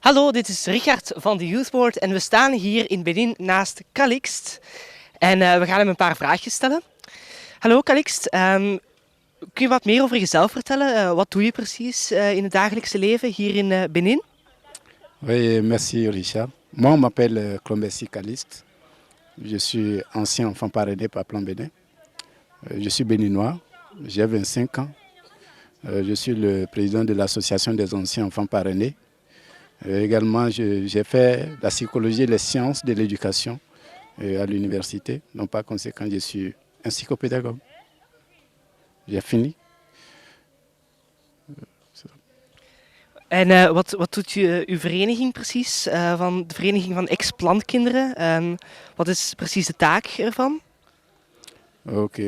Hallo, dit is Richard van de Youthboard en we staan hier in Benin naast Calixt. En we gaan hem een paar vraagjes stellen. Hallo Calixt, kun je wat meer over jezelf vertellen? Wat doe je precies in het dagelijkse leven hier in Benin? Oui, merci Richard. Moi, on m'appelle Clombessi Caliste. Je suis ancien enfant parrainé par Plan Bénin. Je suis béninois, j'ai 25 ans. Je suis le président de l'association des anciens enfants parrainés. Également, j'ai fait la psychologie et les sciences de l'éducation à l'université. Donc, par conséquent, je suis un psychopédagogue. J'ai fini. En wat doet uw vereniging precies? Van de Vereniging van Ex-Plantkinderen. Wat is precies de taak ervan? Ok.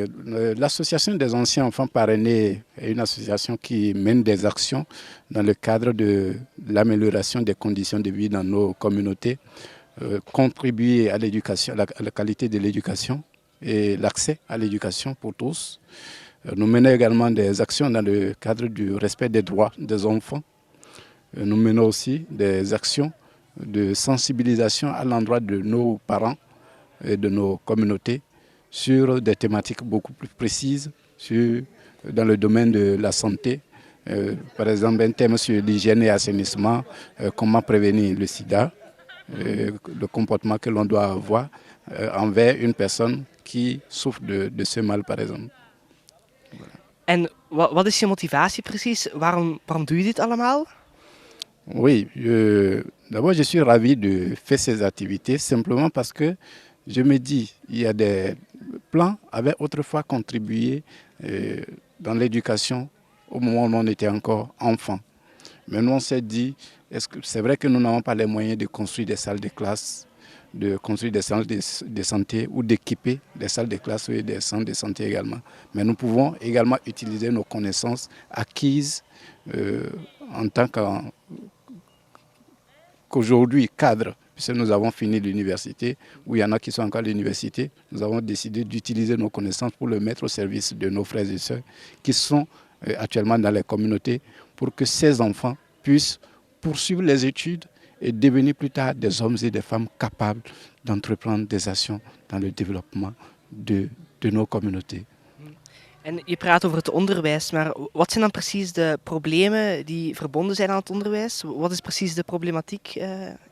L'association des anciens enfants parrainés est une association qui mène des actions dans le cadre de l'amélioration des conditions de vie dans nos communautés, contribuer à l'éducation, à la qualité de l'éducation et l'accès à l'éducation pour tous. Nous menons également des actions dans le cadre du respect des droits des enfants. Nous menons aussi des actions de sensibilisation à l'endroit de nos parents et de nos communautés sur des thématiques beaucoup plus précises dans le domaine de la santé. Par exemple, un thème sur l'hygiène et l'assainissement, comment prévenir le sida, le comportement que l'on doit avoir envers une personne qui souffre de ce mal, par exemple. En wat is je motivatie precies? Waarom doe je dit allemaal? Oui, d'abord je suis ravi de faire ces activités simplement parce que je me dis, il y a des plans avaient autrefois contribué dans l'éducation au moment où on était encore enfant. Maintenant on s'est dit, est-ce que c'est vrai que nous n'avons pas les moyens de construire des salles de classe, de construire des salles de santé ou d'équiper des salles de classe et des centres de santé également. Mais nous pouvons également utiliser nos connaissances acquises en tant qu'aujourd'hui cadre, puisque nous avons fini l'université, où il y en a qui sont encore à l'université, nous avons décidé d'utiliser nos connaissances pour le mettre au service de nos frères et sœurs qui sont actuellement dans les communautés pour que ces enfants puissent poursuivre les études et devenir plus tard des hommes et des femmes capables d'entreprendre des actions dans le développement de nos communautés. En je praat over het onderwijs, maar wat zijn dan precies de problemen die verbonden zijn aan het onderwijs? Wat is precies de problematiek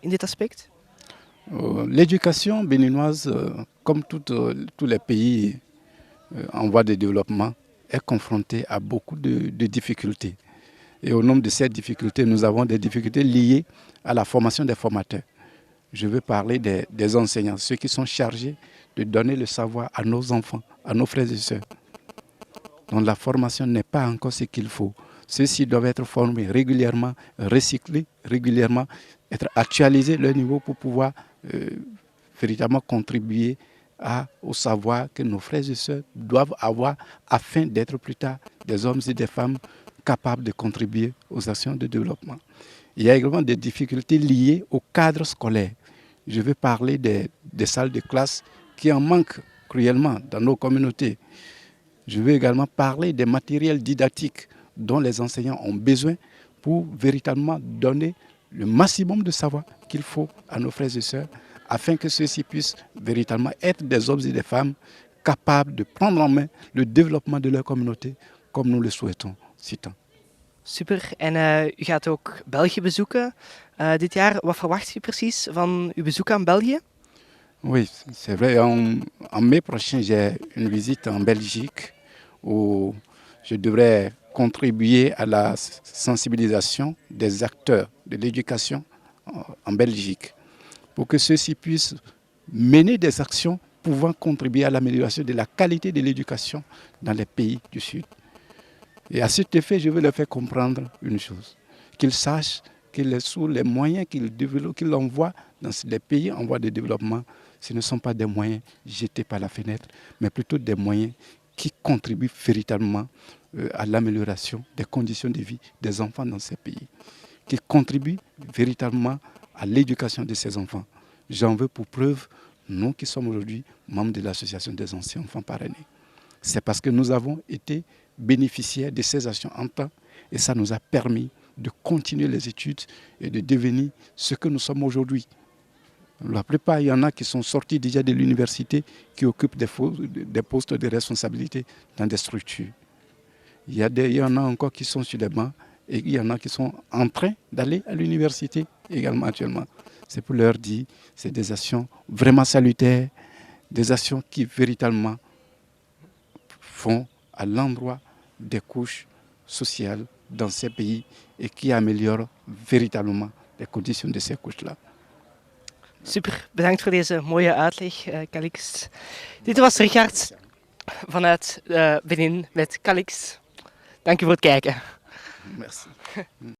in dit aspect? L'éducation béninoise, comme tous les pays en voie de développement, est confrontée à beaucoup de difficultés. Et au nombre de ces difficultés, nous avons des difficultés liées à la formation des formateurs. Je veux parler des enseignants, ceux qui sont chargés de donner le savoir à nos enfants, à nos frères et sœurs. Donc la formation n'est pas encore ce qu'il faut. Ceux-ci doivent être formés régulièrement, recyclés régulièrement, être actualisés leur niveau pour pouvoir véritablement contribuer au savoir que nos frères et sœurs doivent avoir afin d'être plus tard des hommes et des femmes capables de contribuer aux actions de développement. Il y a également des difficultés liées au cadre scolaire. Je veux parler des salles de classe qui en manquent cruellement dans nos communautés. Je veux également parler des matériels didactiques dont les enseignants ont besoin pour véritablement donner le maximum de savoir qu'il faut à nos frères et sœurs afin que ceux-ci puissent véritablement être des hommes et des femmes capables de prendre en main le développement de leur communauté comme nous le souhaitons si tant. Super. En u gaat ook België bezoeken dit jaar. Wat verwacht je precies van uw bezoek aan België? Oui, c'est vrai. En mai prochain, j'ai une visite en Belgique où je devrais contribuer à la sensibilisation des acteurs de l'éducation en Belgique pour que ceux-ci puissent mener des actions pouvant contribuer à l'amélioration de la qualité de l'éducation dans les pays du Sud. Et à cet effet, je veux leur faire comprendre une chose, qu'ils sachent que sous les moyens qu'ils envoient dans les pays en voie de développement, ce ne sont pas des moyens jetés par la fenêtre, mais plutôt des moyens qui contribuent véritablement à l'amélioration des conditions de vie des enfants dans ces pays, qui contribuent véritablement à l'éducation de ces enfants. J'en veux pour preuve, nous qui sommes aujourd'hui membres de l'association des anciens enfants parrainés. C'est parce que nous avons été bénéficiaires de ces actions en temps et ça nous a permis de continuer les études et de devenir ce que nous sommes aujourd'hui. La plupart, il y en a qui sont sortis déjà de l'université, qui occupent des postes de responsabilité dans des structures. Il y en a encore qui sont sur des bancs et il y en a qui sont en train d'aller à l'université également actuellement. C'est pour leur dire, c'est des actions vraiment salutaires, des actions qui véritablement font à l'endroit des couches sociales dans ces pays et qui améliorent véritablement les conditions de ces couches-là. Super, bedankt voor deze mooie uitleg, Calixte. Dit was Richard vanuit Benin met Calixte. Dank u voor het kijken. Merci.